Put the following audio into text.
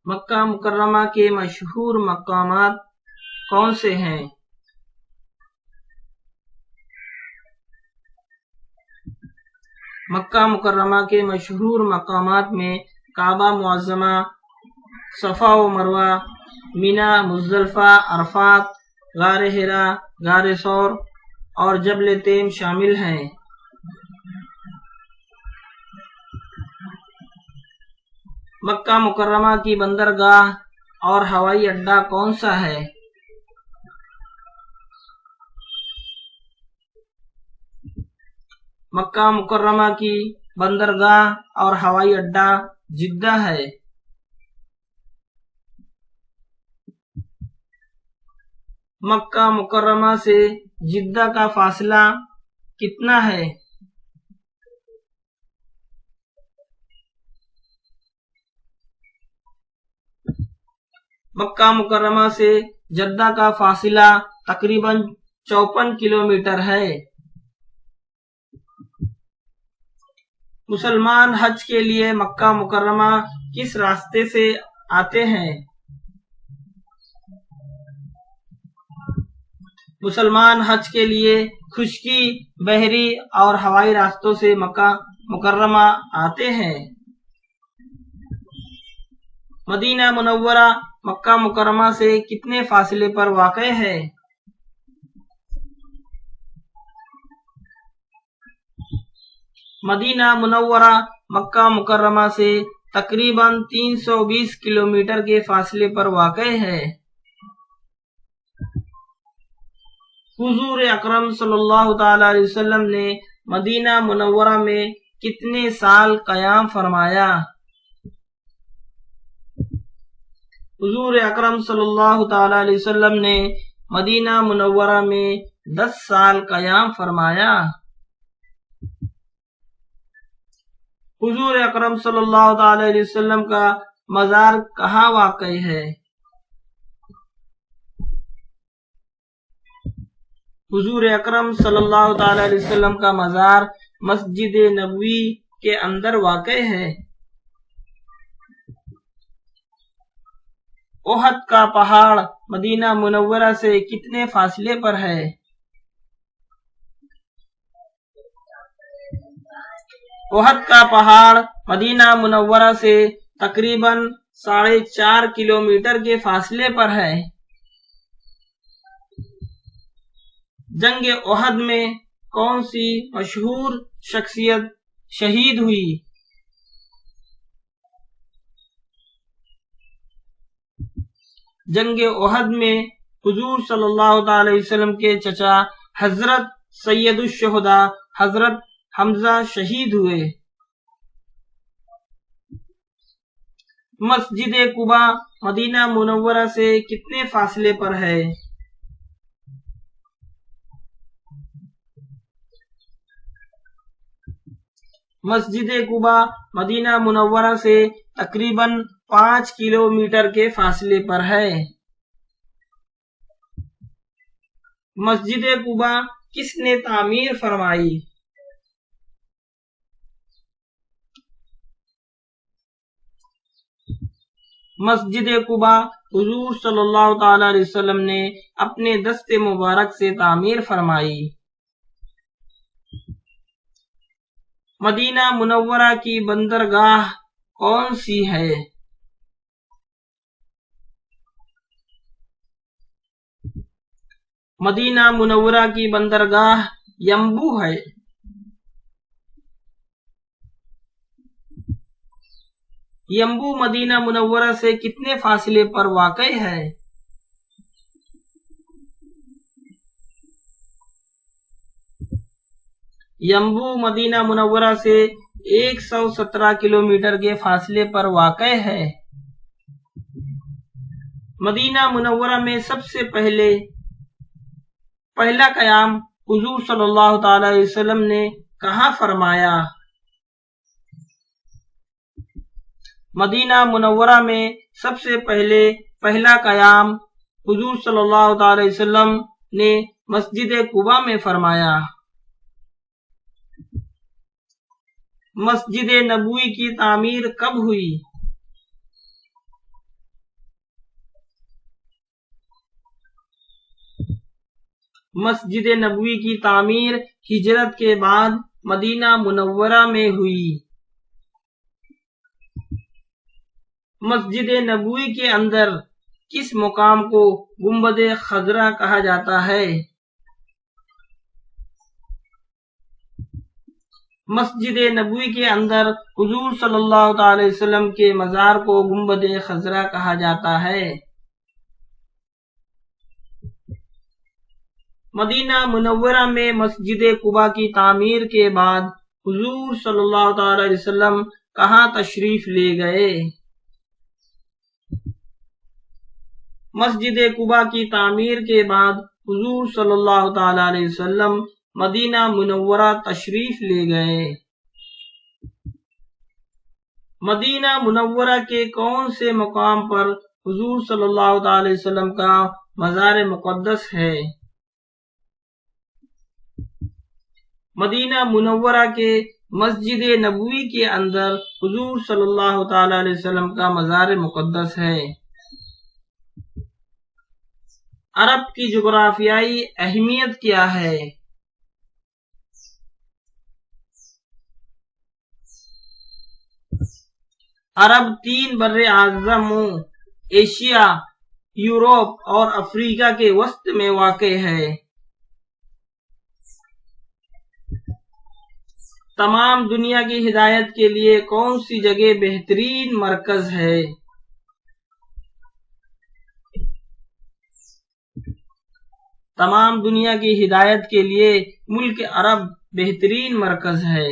مکہ مکرمہ کے مشہور مقامات کون سے ہیں؟ مکہ مکرمہ کے مشہور مقامات میں کعبہ معظمہ، صفا و مروہ، مینا، مزدلفہ، عرفات، غار حرا، غار ثور اور جبل تیم شامل ہیں۔ مکہ مکرمہ کی بندرگاہ اور ہوائی اڈہ کون سا ہے؟ مکہ مکرمہ کی بندرگاہ اور ہوائی اڈہ جدہ ہے۔ مکہ مکرمہ سے جدہ کا فاصلہ کتنا ہے؟ مکہ مکرمہ سے جدہ کا فاصلہ تقریباً 54 کلومیٹر ہے۔ مسلمان حج کے لیے مکہ مکرمہ کس راستے سے آتے ہیں؟ مسلمان حج کے لیے خشکی، بحری اور ہوائی راستوں سے مکہ مکرمہ آتے ہیں۔ مدینہ منورہ مکہ مکرمہ سے کتنے فاصلے پر واقع ہے؟ مدینہ منورہ مکہ مکرمہ سے تقریباً 320 کلومیٹر کے فاصلے پر واقع ہے۔ حضور اکرم صلی اللہ تعالی علیہ وسلم نے مدینہ منورہ میں کتنے سال قیام فرمایا؟ حضور اکرم صلی اللہ تعالی علیہ وسلم نے مدینہ منورہ میں 10 سال قیام فرمایا۔ حضور اکرم صلی اللہ تعالی علیہ وسلم کا مزار کہاں واقع ہے؟ حضور اکرم صلی اللہ تعالی علیہ وسلم کا مزار مسجد نبوی کے اندر واقع ہے۔ احد کا پہاڑ مدینہ منورہ سے کتنے فاصلے پر ہے؟ احد کا پہاڑ مدینہ منورہ سے تقریباً 4.5 کلومیٹر کے فاصلے پر ہے۔ جنگ احد میں کون سی مشہور شخصیت شہید ہوئی؟ جنگ احد میں حضور صلی اللہ تعالی علیہ وسلم کے چچا حضرت سید الشہداء حضرت حمزہ شہید ہوئے۔ مسجد قباء مدینہ منورہ سے کتنے فاصلے پر ہے؟ مسجد قباء مدینہ منورہ سے تقریباً 5 کلومیٹر کے فاصلے پر ہے۔ مسجد قباء کس نے تعمیر فرمائی؟ مسجد قباء حضور صلی اللہ تعالی علیہ وسلم نے اپنے دست مبارک سے تعمیر فرمائی۔ مدینہ منورہ کی بندرگاہ کون سی ہے؟ مدینہ منورہ کی بندرگاہ ینبوع ہے۔ ینبوع مدینہ منورہ سے کتنے فاصلے پر واقع ہے؟ ینبوع مدینہ منورہ سے 117 کلومیٹر کے فاصلے پر واقع ہے۔ مدینہ منورہ میں سب سے پہلا قیام حضور صلی اللہ تعالی علیہ وسلم نے کہاں فرمایا؟ مدینہ منورہ میں سب سے پہلا قیام حضور صلی اللہ تعالی علیہ وسلم نے مسجد قباء میں فرمایا۔ مسجد نبوی کی تعمیر کب ہوئی؟ مسجد نبوی کی تعمیر ہجرت کے بعد مدینہ منورہ میں ہوئی۔ مسجد نبوی کے اندر کس مقام کو گنبد خضرا کہا جاتا ہے؟ مسجد نبوی کے اندر حضور صلی اللہ تعالی وسلم کے مزار کو گنبد خضرا کہا جاتا ہے۔ مدینہ منورہ میں مسجد قباء کی تعمیر کے بعد حضور صلی اللہ تعالی وسلم کہاں تشریف لے گئے؟ مسجد قباء کی تعمیر کے بعد حضور صلی اللہ تعالی علیہ وسلم مدینہ منورہ تشریف لے گئے۔ مدینہ منورہ کے کون سے مقام پر حضور صلی اللہ تعالی وسلم کا مزار مقدس ہے؟ مدینہ منورہ کے مسجد نبوی کے اندر حضور صلی اللہ تعالی علیہ وسلم کا مزار مقدس ہے۔ عرب کی جغرافیائی اہمیت کیا ہے؟ عرب 3 بر اعظموں ایشیا، یورپ اور افریقہ کے وسط میں واقع ہے۔ تمام دنیا کی ہدایت کے لیے کون سی جگہ بہترین مرکز ہے؟ تمام دنیا کی ہدایت کے لیے ملک عرب بہترین مرکز ہے۔